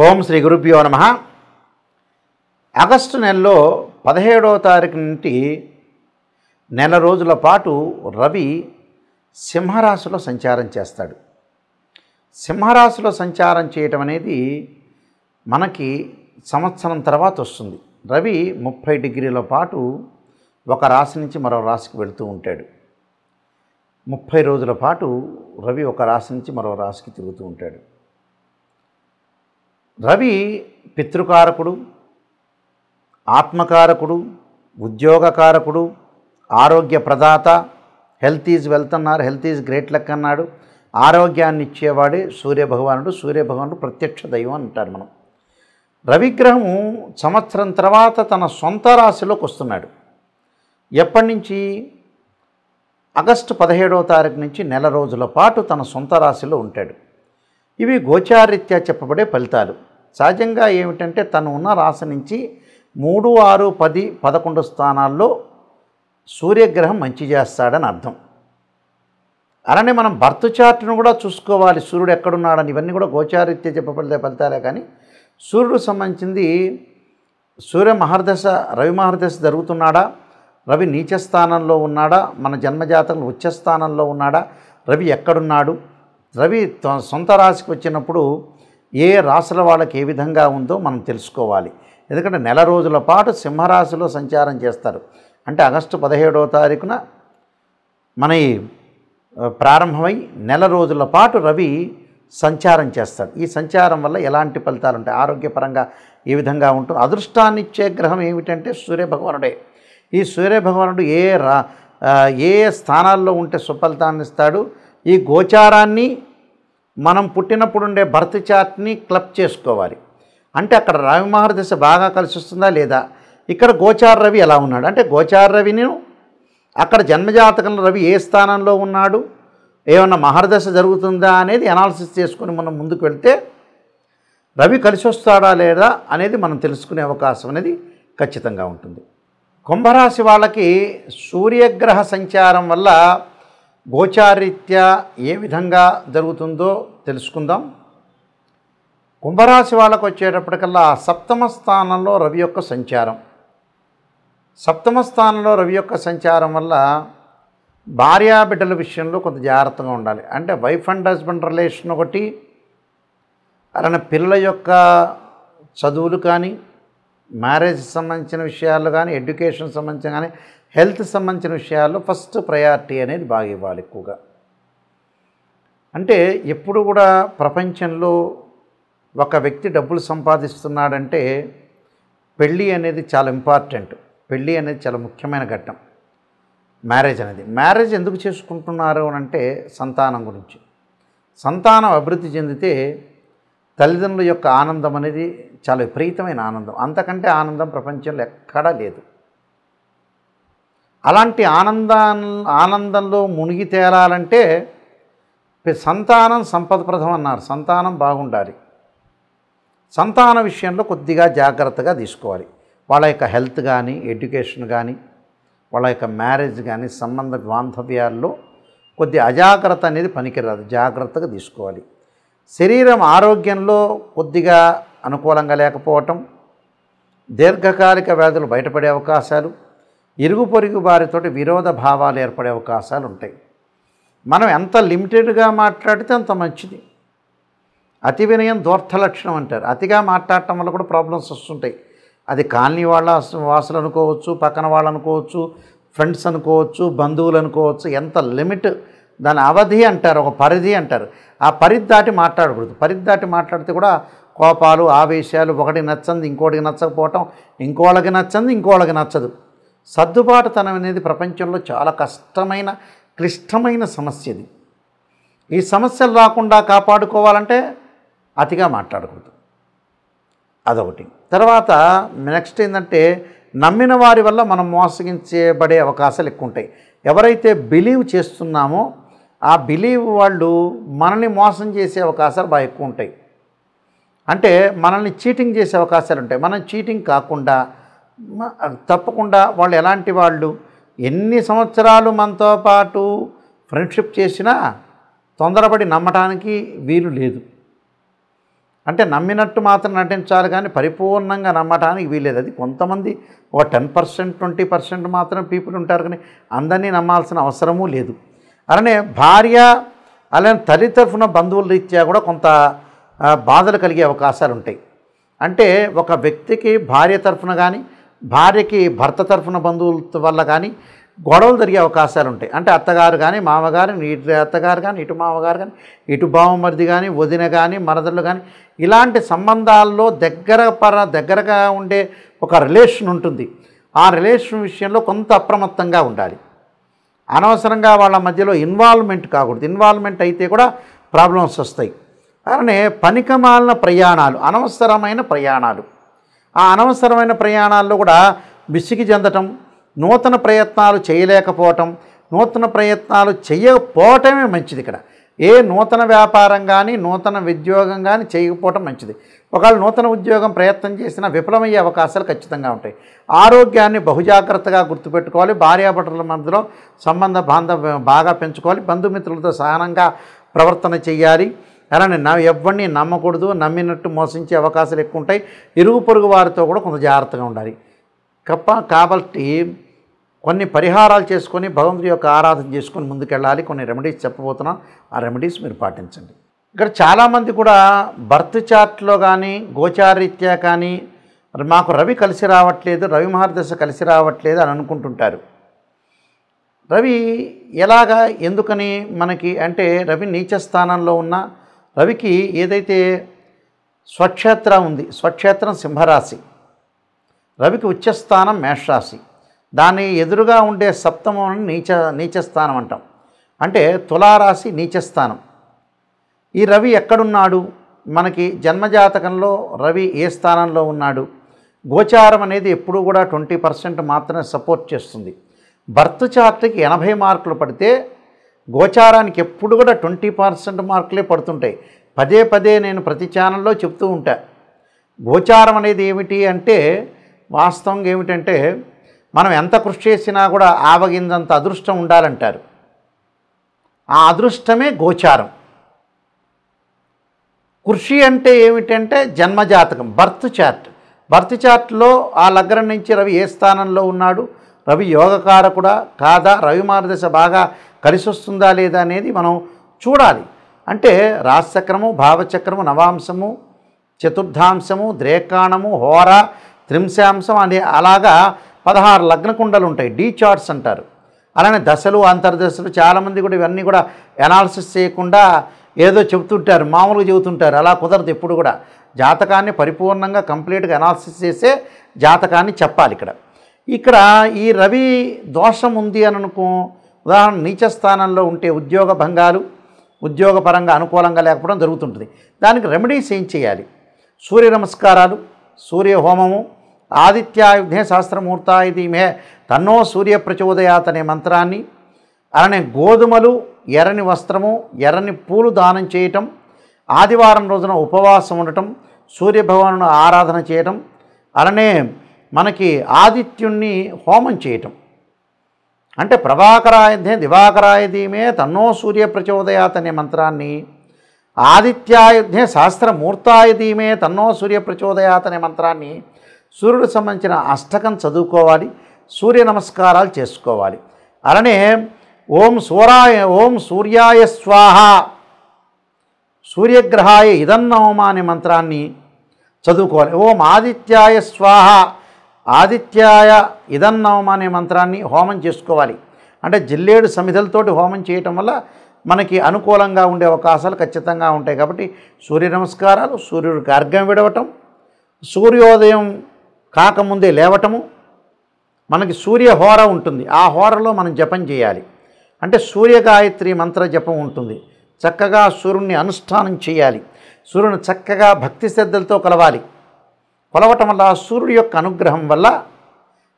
ఓం శ్రీ గురుభ్యో నమః. ఆగస్టు నెలలో 17వ తారీఖు నుండి నెల రోజుల పాటు రవి సింహరాశిలో సంచారం చేస్తాడు. సింహరాశిలో సంచారం చేయటం అనేది మనకి సంవత్సరం తర్వాత వస్తుంది. రవి 30 డిగ్రీల పాటు ఒక రాశి నుంచి మరో రాశికి వెళుతూ ఉంటాడు. 30 రోజుల పాటు రవి ఒక రాశి నుంచి మరో రాశికి తిరుగుతూ ఉంటాడు. రవి పితృకారకుడు, ఆత్మకారకుడు, ఉద్యోగకారకుడు, ఆరోగ్య ప్రదాత. హెల్త్ ఈజ్ వెల్త్ అన్నారు, హెల్త్ ఈజ్ గ్రేట్ లక్ అన్నాడు. ఆరోగ్యాన్ని ఇచ్చేవాడే సూర్యభగవానుడు. సూర్యభగవానుడు ప్రత్యక్ష దైవం అంటారు మనం. రవిగ్రహం సంవత్సరం తర్వాత తన సొంత రాశిలోకి వస్తున్నాడు. ఎప్పటి నుంచి? ఆగస్టు 17వ తారీఖు నుంచి నెల రోజుల పాటు తన సొంత రాశిలో ఉంటాడు. ఇవి గోచారీత్యా చెప్పబడే ఫలితాలు. సహజంగా ఏమిటంటే తను ఉన్న రాశి నుంచి 3, 6, 10, 11 స్థానాల్లో సూర్యగ్రహం మంచి చేస్తాడని అర్థం. అలానే మనం బర్త్ చార్ట్ను కూడా చూసుకోవాలి. సూర్యుడు ఎక్కడున్నాడని. ఇవన్నీ కూడా గోచారీత్యా చెప్పబడే ఫలితాలే. కానీ సూర్యుడు సంబంధించింది సూర్య మహర్దశ, రవి మహర్దశ జరుగుతున్నాడా, రవి నీచ స్థానంలో ఉన్నాడా, మన జన్మజాతకంలో ఉచ్చ స్థానంలో ఉన్నాడా, రవి ఎక్కడున్నాడు, రవి సొంత రాశికి వచ్చినప్పుడు ఏ రాశుల వాళ్ళకి ఏ విధంగా ఉందో మనం తెలుసుకోవాలి. ఎందుకంటే నెల రోజుల పాటు సింహరాశిలో సంచారం చేస్తారు. అంటే ఆగస్టు 17వ తారీఖున మన ప్రారంభమై నెల రోజుల పాటు రవి సంచారం చేస్తాడు. ఈ సంచారం వల్ల ఎలాంటి ఫలితాలు ఉంటాయి, ఆరోగ్యపరంగా ఏ విధంగా ఉంటుంది? అదృష్టాన్ని ఇచ్చే గ్రహం ఏమిటంటే సూర్యభగవానుడే. ఈ సూర్యభగవానుడు ఏ స్థానాల్లో ఉంటే సుఫలితాన్ని ఇస్తాడు? ఈ గోచారాన్ని మనం పుట్టినప్పుడు ఉండే బర్త్ చార్ట్ని క్లబ్ చేసుకోవాలి. అంటే అక్కడ రవి మహర్దశ బాగా కలిసి వస్తుందా లేదా, ఇక్కడ గోచార రవి ఎలా ఉన్నాడు అంటే గోచార రవిని అక్కడ జన్మజాతకంలో రవి ఏ స్థానంలో ఉన్నాడు, ఏమన్నా మహర్దశ జరుగుతుందా అనేది అనాలిసిస్ చేసుకొని మనం ముందుకు వెళ్తే రవి కలిసి వస్తాడా లేదా అనేది మనం తెలుసుకునే అవకాశం అనేది ఖచ్చితంగా ఉంటుంది. కుంభరాశి వాళ్ళకి సూర్యగ్రహ సంచారం వల్ల గోచారీత్యా ఏ విధంగా జరుగుతుందో తెలుసుకుందాం. కుంభరాశి వాళ్ళకు వచ్చేటప్పటికల్లా సప్తమ స్థానంలో రవి యొక్క సంచారం. సప్తమ స్థానంలో రవి యొక్క సంచారం వల్ల భార్యాబిడ్డల విషయంలో కొంత జాగ్రత్తగా ఉండాలి. అంటే వైఫ్ అండ్ హస్బెండ్ రిలేషన్ ఒకటి, అలానే పిల్లల యొక్క చదువులు కానీ, మ్యారేజ్ సంబంధించిన విషయాలు కానీ, ఎడ్యుకేషన్ సంబంధించిన కానీ, హెల్త్ సంబంధించిన విషయాల్లో ఫస్ట్ ప్రయారిటీ అనేది బాగా ఇవ్వాలి ఎక్కువగా. అంటే ఎప్పుడు కూడా ప్రపంచంలో ఒక వ్యక్తి డబ్బులు సంపాదిస్తున్నాడంటే పెళ్ళి అనేది చాలా ఇంపార్టెంట్. పెళ్ళి అనేది చాలా ముఖ్యమైన ఘట్టం. మ్యారేజ్ ఎందుకు చేసుకుంటున్నారు అని అంటే సంతానం గురించి. సంతానం అభివృద్ధి చెందితే తల్లిదండ్రుల యొక్క ఆనందం అనేది చాలా విపరీతమైన ఆనందం. అంతకంటే ఆనందం ప్రపంచంలో ఎక్కడా లేదు. అలాంటి ఆనందంలో మునిగి తేలాలంటే సంతానం సంపదప్రదం అన్నారు. సంతానం బాగుండాలి. సంతాన విషయంలో కొద్దిగా జాగ్రత్తగా తీసుకోవాలి. వాళ్ళ యొక్క హెల్త్ కానీ, ఎడ్యుకేషన్ కానీ, వాళ్ళ యొక్క మ్యారేజ్ కానీ, సంబంధ బాంధవ్యాల్లో కొద్ది అజాగ్రత్త అనేది పనికిరాదు. జాగ్రత్తగా తీసుకోవాలి. శరీరం ఆరోగ్యంలో కొద్దిగా అనుకూలంగా లేకపోవటం, దీర్ఘకాలిక వ్యాధులు బయటపడే అవకాశాలు, ఇరుగు పొరుగు వారితోటి విరోధ భావాలు ఏర్పడే అవకాశాలు ఉంటాయి. మనం ఎంత లిమిటెడ్గా మాట్లాడితే అంత మంచిది. అతి వినయం దూర్థ లక్షణం అంటారు. అతిగా మాట్లాడటం వల్ల కూడా ప్రాబ్లమ్స్ వస్తుంటాయి. అది కాలనీ వాళ్ళ వాసులు అనుకోవచ్చు, పక్కన వాళ్ళు అనుకోవచ్చు, ఫ్రెండ్స్ అనుకోవచ్చు, బంధువులు అనుకోవచ్చు. ఎంత లిమిట్, దాని అవధి అంటారు, ఒక పరిధి అంటారు. ఆ పరిధి దాటి మాట్లాడకూడదు. పరిధి దాటి మాట్లాడితే కూడా కోపాలు, ఆవేశాలు, ఒకటి నచ్చంది ఇంకోటికి నచ్చకపోవటం, ఇంకోళ్ళకి నచ్చంది ఇంకోళ్ళకి నచ్చదు. సర్దుబాటుతనం అనేది ప్రపంచంలో చాలా కష్టమైన, క్లిష్టమైన సమస్య ఇది. ఈ సమస్యలు రాకుండా కాపాడుకోవాలంటే అతిగా మాట్లాడకూడదు. అదొకటి. తర్వాత నెక్స్ట్ ఏంటంటే నమ్మిన వారి వల్ల మనం మోసగించబడే అవకాశాలు ఎక్కువ ఉంటాయి. ఎవరైతే బిలీవ్ చేస్తున్నామో ఆ బిలీవ్ వాళ్ళు మనల్ని మోసం చేసే అవకాశాలు బాగా ఎక్కువ ఉంటాయి. అంటే మనల్ని చీటింగ్ చేసే అవకాశాలు ఉంటాయి. మనం చీటింగ్ కాకుండా తప్పకుండా వాళ్ళు ఎలాంటి వాళ్ళు, ఎన్ని సంవత్సరాలు మనతో పాటు ఫ్రెండ్షిప్ చేసినా తొందరపడి నమ్మటానికి వీలు లేదు. అంటే నమ్మినట్టు మాత్రం నటించాలి కానీ పరిపూర్ణంగా నమ్మటానికి వీలేదు. అది కొంతమంది ఒక 10% 20% మాత్రం పీపుల్ ఉంటారు కానీ అందరినీ నమ్మాల్సిన అవసరమూ లేదు. అలానే భార్య అలానే తల్లి తరఫున బంధువుల రీత్యా కూడా కొంత బాధలు కలిగే అవకాశాలు ఉంటాయి. అంటే ఒక వ్యక్తికి భార్య తరఫున కానీ భార్యకి భర్త తరఫున బంధువుల వల్ల కానీ గొడవలు జరిగే అవకాశాలు ఉంటాయి. అంటే అత్తగారు కానీ మామగారు, ఇటు అత్తగారు కానీ ఇటు మామగారు కానీ ఇటు బావమరిది కానీ వదిన కానీ మరదళ్ళు కానీ ఇలాంటి సంబంధాల్లో దగ్గరగా ఉండే ఒక రిలేషన్ ఉంటుంది. ఆ రిలేషన్ విషయంలో కొంత అప్రమత్తంగా ఉండాలి. అనవసరంగా వాళ్ళ మధ్యలో ఇన్వాల్వ్మెంట్ కాకూడదు. ఇన్వాల్వ్మెంట్ అయితే కూడా ప్రాబ్లమ్స్ వస్తాయి. అలానే పనికిమాలిన ప్రయాణాలు, అనవసరమైన ప్రయాణాలు, ఆ అనవసరమైన ప్రయాణాల్లో కూడా విసిగి చెందటం, నూతన ప్రయత్నాలు చేయలేకపోవటం, నూతన ప్రయత్నాలు చేయకపోవటమే మంచిది. ఇక్కడ ఏ నూతన వ్యాపారం కానీ నూతన ఉద్యోగం కానీ చేయకపోవటం మంచిది. ఒకవేళ నూతన ఉద్యోగం ప్రయత్నం చేసినా విఫలమయ్యే అవకాశాలు ఖచ్చితంగా ఉంటాయి. ఆరోగ్యాన్ని బహుజాగ్రత్తగా గుర్తుపెట్టుకోవాలి. భార్యాభర్తల మధ్యలో సంబంధ బాంధవ్యం బాగా పెంచుకోవాలి. బంధుమిత్రులతో సహనంగా ప్రవర్తన చేయాలి. అలానే ఎవరిని నమ్మకూడదు. నమ్మినట్టు మోసించే అవకాశాలు ఎక్కువ ఉంటాయి. ఇరుగు పొరుగు వారితో కూడా కొంత జాగ్రత్తగా ఉండాలి. కాబట్టి కొన్ని పరిహారాలు చేసుకొని భగవంతుడి యొక్క ఆరాధన చేసుకొని ముందుకెళ్ళాలి. కొన్ని రెమెడీస్ చెప్పబోతున్నాం. ఆ రెమెడీస్ మీరు పాటించండి. ఇక్కడ చాలామంది కూడా బర్త్ చార్ట్లో కానీ గోచారీత్యా కానీ మాకు రవి కలిసి రావట్లేదు, రవి మహర్దశ కలిసి రావట్లేదు అని అనుకుంటుంటారు. రవి ఎలాగా ఎందుకని మనకి అంటే రవి నీచ స్థానంలో ఉన్న రవికి ఏదైతే స్వక్షేత్రం ఉంది, స్వక్షేత్రం సింహరాశి, రవికి ఉచ్చస్థానం మేషరాశి, దాని ఎదురుగా ఉండే సప్తమం నీచస్థానం అంటాం. అంటే తులారాశి నీచస్థానం. ఈ రవి ఎక్కడున్నాడు? మనకి జన్మజాతకంలో రవి ఏ స్థానంలో ఉన్నాడు? గోచారం అనేది ఎప్పుడూ కూడా 20% మాత్రమే సపోర్ట్ చేస్తుంది. బర్త్ చార్ట్కి 80 మార్కులు పడితే గోచారానికి ఎప్పుడు కూడా 20% మార్కులే పడుతుంటాయి. పదే నేను ప్రతి ఛానల్లో చెప్తూ ఉంటా. గోచారం అనేది ఏమిటి అంటే వాస్తవంగా ఏమిటంటే మనం ఎంత కృషి చేసినా కూడా ఆవగింజంత అదృష్టం ఉండాలంటారు. ఆ అదృష్టమే గోచారం. కృషి అంటే ఏమిటంటే జన్మజాతకం, బర్త్ చార్ట్లో ఆ లగ్నం నుంచి రవి ఏ స్థానంలో ఉన్నాడు, రవి యోగకారకుడా కాదా, రవి మార్గదశ బాగా కలిసి వస్తుందా లేదా అనేది మనం చూడాలి. అంటే రాశిచక్రము, భావచక్రము, నవాంశము, చతుర్థాంశము, ద్రేకాణము, హోర, త్రింశాంశం అనే అలాగా 16 లగ్న కుండలు ఉంటాయి. డీ చార్ట్స్ అంటారు. అలానే దశలు, అంతర్దశలు చాలామంది కూడా ఇవన్నీ కూడా ఎనాలిసిస్ చేయకుండా ఏదో చెబుతుంటారు, మామూలుగా చెబుతుంటారు. అలా కుదరదు. ఎప్పుడు కూడా జాతకాన్ని పరిపూర్ణంగా కంప్లీట్గా ఎనాలిసిస్ చేసే జాతకాన్ని చెప్పాలి. ఇక్కడ ఈ రవి దోషం ఉంది అని అనుకో, ఉదాహరణ నీచ స్థానంలో ఉంటే ఉద్యోగ భంగాలు, ఉద్యోగపరంగా అనుకూలంగా లేకపోవడం జరుగుతుంటుంది. దానికి రెమెడీస్ ఏం చేయాలి? సూర్య నమస్కారాలు, సూర్య హోమము, ఆదిత్యాయుధే సహస్రమూర్తాయుధీమే తన్నో సూర్య ప్రచోదయాత్ అనే మంత్రాన్ని, అలానే గోధుమలు, ఎర్రని వస్త్రము, ఎర్రని పూలు దానం చేయటం, ఆదివారం రోజున ఉపవాసం ఉండటం, సూర్యభగవాను ఆరాధన చేయటం, అలానే మనకి ఆదిత్యుణ్ణి హోమం చేయటం. అంటే ప్రభాకరాయుధే దివాకరాయుధీమే తన్నో సూర్య ప్రచోదయాత్ అనే మంత్రాన్ని, ఆదిత్యాయుధే సహస్రమూర్తాయుధీమే తన్నో సూర్య ప్రచోదయాత్ అనే మంత్రాన్ని సూర్యుడికి సంబంధించిన అష్టకం చదువుకోవాలి. సూర్య నమస్కారాలు చేసుకోవాలి. అలానే ఓం సూర్యాయ స్వాహ, సూర్యగ్రహాయ ఇదన్నవమ అనే మంత్రాన్ని చదువుకోవాలి. ఓం ఆదిత్యాయ స్వాహ, ఆదిత్యాయ ఇదన్నవమ అనే మంత్రాన్ని హోమం చేసుకోవాలి. అంటే జిల్లేడు సమిధలతోటి హోమం చేయటం వల్ల మనకి అనుకూలంగా ఉండే అవకాశాలు ఖచ్చితంగా ఉంటాయి. కాబట్టి సూర్య నమస్కారాలు, సూర్యుడికి అర్ఘ్యం విడవటం, సూర్యోదయం కాకముందే లేవటము, మనకి సూర్య హోర ఉంటుంది. ఆ హోరలో మనం జపం చేయాలి. అంటే సూర్యగాయత్రి మంత్ర జపం ఉంటుంది. చక్కగా సూర్యుడిని అనుష్ఠానం చేయాలి. సూర్యుని చక్కగా భక్తి శ్రద్ధలతో కొలవటం వల్ల సూర్యుడి యొక్క అనుగ్రహం వల్ల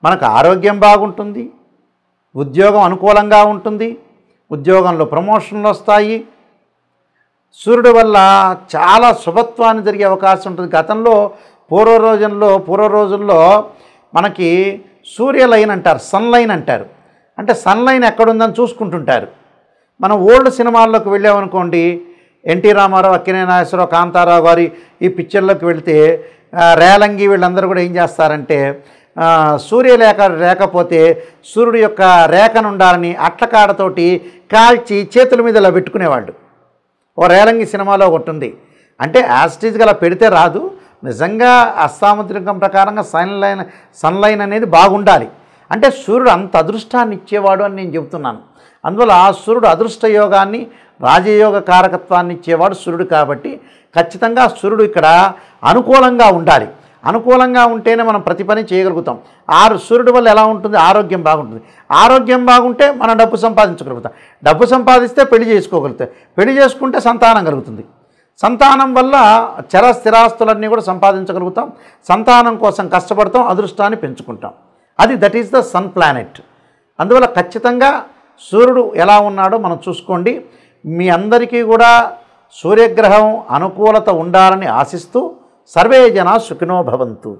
మనకు ఆరోగ్యం బాగుంటుంది, ఉద్యోగం అనుకూలంగా ఉంటుంది, ఉద్యోగంలో ప్రమోషన్లు వస్తాయి. సూర్యుడి వల్ల చాలా శుభత్వాన్ని జరిగే అవకాశం ఉంటుంది. గతంలో పూర్వ రోజుల్లో మనకి సూర్యలైన్ అంటారు, సన్లైన్ అంటారు. అంటే సన్లైన్ ఎక్కడుందని చూసుకుంటుంటారు. మనం ఓల్డ్ సినిమాల్లోకి వెళ్ళామనుకోండి, ఎన్టీ రామారావు, అక్కినేని నాగేశ్వరరావు, కాంతారావు గారి ఈ పిక్చర్లోకి వెళితే రేలంగి వీళ్ళందరూ కూడా ఏం చేస్తారంటే సూర్యరేఖ లేకపోతే సూర్యుడి యొక్క రేఖను ఉండాలని అట్లకాడతోటి కాల్చి చేతుల మీద ఇలా పెట్టుకునేవాళ్ళు. ఓ రేలంగి సినిమాలో ఒకటి ఉంది. అంటే యాస్టీజ్గా అలా పెడితే రాదు, నిజంగా అస్తాముద్రికం ప్రకారంగా సన్లైన్ అనేది బాగుండాలి. అంటే సూర్యుడు అంత అదృష్టాన్ని ఇచ్చేవాడు అని నేను చెబుతున్నాను. అందువల్ల ఆ సూర్యుడు అదృష్ట యోగాన్ని, రాజయోగ కారకత్వాన్ని ఇచ్చేవాడు సూర్యుడు. కాబట్టి ఖచ్చితంగా సూర్యుడు ఇక్కడ అనుకూలంగా ఉండాలి. అనుకూలంగా ఉంటేనే మనం ప్రతి పని చేయగలుగుతాం. సూర్యుడి వల్ల ఎలా ఉంటుంది? ఆరోగ్యం బాగుంటుంది. ఆరోగ్యం బాగుంటే మనం డబ్బు సంపాదించగలుగుతాం. డబ్బు సంపాదిస్తే పెళ్లి చేసుకోగలుగుతాం. పెళ్లి చేసుకుంటే సంతానం కలుగుతుంది. సంతానం వల్ల స్థిరాస్తులన్నీ కూడా సంపాదించగలుగుతాం. సంతానం కోసం కష్టపడతాం, అదృష్టాన్ని పెంచుకుంటాం. That is the sun planet. అందువల్ల ఖచ్చితంగా సూర్యుడు ఎలా ఉన్నాడో మనం చూసుకోండి. మీ అందరికీ కూడా సూర్యగ్రహం అనుకూలత ఉండాలని ఆశిస్తూ సర్వే జనా సుఖినో భవంతు.